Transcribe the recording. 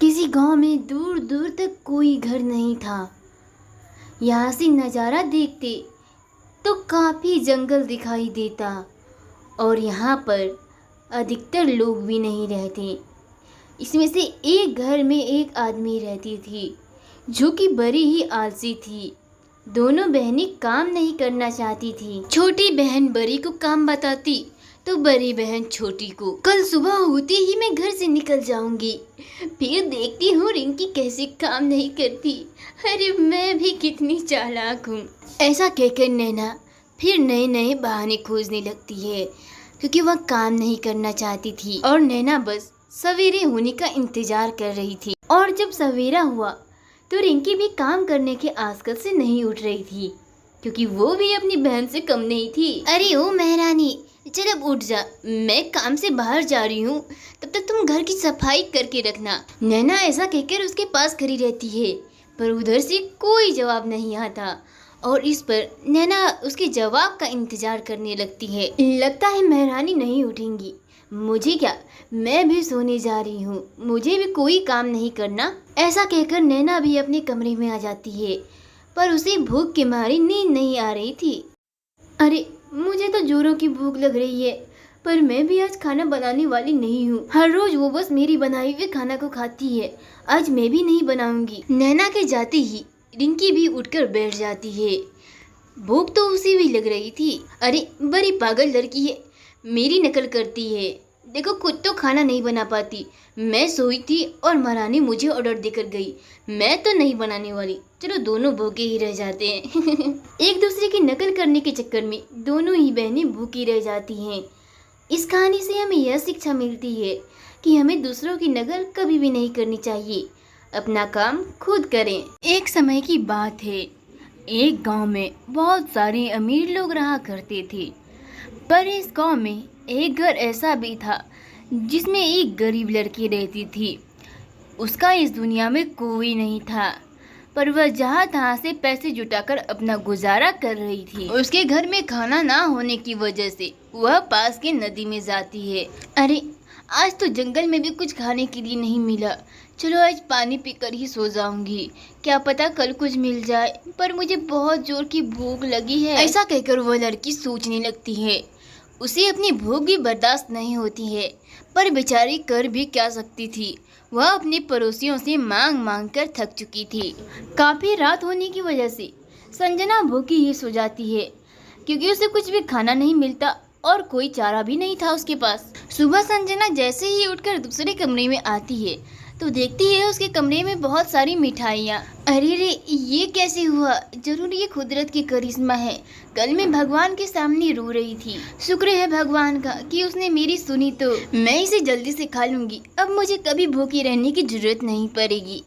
किसी गांव में दूर दूर तक कोई घर नहीं था। यहाँ से नज़ारा देखते तो काफ़ी जंगल दिखाई देता और यहाँ पर अधिकतर लोग भी नहीं रहते। इसमें से एक घर में एक आदमी रहती थी जो कि बड़ी ही आलसी थी। दोनों बहनें काम नहीं करना चाहती थी। छोटी बहन बड़ी को काम बताती तो बड़ी बहन छोटी को, कल सुबह होते ही मैं घर से निकल जाऊंगी, फिर देखती हूँ रिंकी कैसे काम नहीं करती। अरे मैं भी कितनी चालाक हूँ। ऐसा कहकर नैना फिर नए नए बहाने खोजने लगती है क्योंकि वह काम नहीं करना चाहती थी और नैना बस सवेरे होने का इंतजार कर रही थी। और जब सवेरा हुआ तो रिंकी भी काम करने के आजकल से नहीं उठ रही थी क्योंकि वो भी अपनी बहन से कम नहीं थी। अरे ओ महारानी, चल अब उठ जा, मैं काम से बाहर जा रही हूँ, तब तक तुम घर की सफाई करके रखना। नैना ऐसा कहकर उसके पास खड़ी रहती है पर उधर से कोई जवाब नहीं आता और इस पर नैना उसके जवाब का इंतजार करने लगती है। लगता है महारानी नहीं उठेंगी, मुझे क्या, मैं भी सोने जा रही हूँ, मुझे भी कोई काम नहीं करना। ऐसा कहकर नैना भी अपने कमरे में आ जाती है पर उसे भूख के मारे नींद नहीं आ रही थी। अरे मुझे तो जोरों की भूख लग रही है पर मैं भी आज खाना बनाने वाली नहीं हूँ। हर रोज वो बस मेरी बनाई हुए खाना को खाती है, आज मैं भी नहीं बनाऊंगी। नैना के जाते ही रिंकी भी उठकर बैठ जाती है। भूख तो उसे भी लग रही थी। अरे बड़ी पागल लड़की है, मेरी नकल करती है, देखो खुद तो खाना नहीं बना पाती। मैं सोई थी और महारानी मुझे ऑर्डर देकर गई, मैं तो नहीं बनाने वाली। चलो दोनों भूखे ही रह जाते हैं। एक दूसरे की नकल करने के चक्कर में दोनों ही बहनें भूखी रह जाती हैं। इस कहानी से हमें यह शिक्षा मिलती है कि हमें दूसरों की नकल कभी भी नहीं करनी चाहिए, अपना काम खुद करें। एक समय की बात है, एक गांव में बहुत सारे अमीर लोग रहा करते थे पर इस गांव में एक घर ऐसा भी था जिसमें एक गरीब लड़की रहती थी। उसका इस दुनिया में कोई नहीं था पर वह जहाँ तहाँ से पैसे जुटाकर अपना गुजारा कर रही थी। उसके घर में खाना ना होने की वजह से वह पास के नदी में जाती है। अरे आज तो जंगल में भी कुछ खाने के लिए नहीं मिला, चलो आज पानी पीकर ही सो जाऊंगी, क्या पता कल कुछ मिल जाए, पर मुझे बहुत जोर की भूख लगी है। ऐसा कहकर वह लड़की सोचने लगती है। उसे अपनी भूख भी बर्दाश्त नहीं होती है पर बेचारी कर भी क्या सकती थी। वह अपने पड़ोसियों से मांग मांग कर थक चुकी थी। काफ़ी रात होने की वजह से संजना भूखी ही सो जाती है क्योंकि उसे कुछ भी खाना नहीं मिलता और कोई चारा भी नहीं था उसके पास। सुबह संजना जैसे ही उठकर दूसरे कमरे में आती है तो देखती है उसके कमरे में बहुत सारी मिठाइयाँ। अरे रे, ये कैसे हुआ, जरूर ये कुदरत की करिश्मा है। कल मैं भगवान के सामने रो रही थी, शुक्र है भगवान का कि उसने मेरी सुनी, तो मैं इसे जल्दी से खा लूंगी, अब मुझे कभी भूखी रहने की जरूरत नहीं पड़ेगी।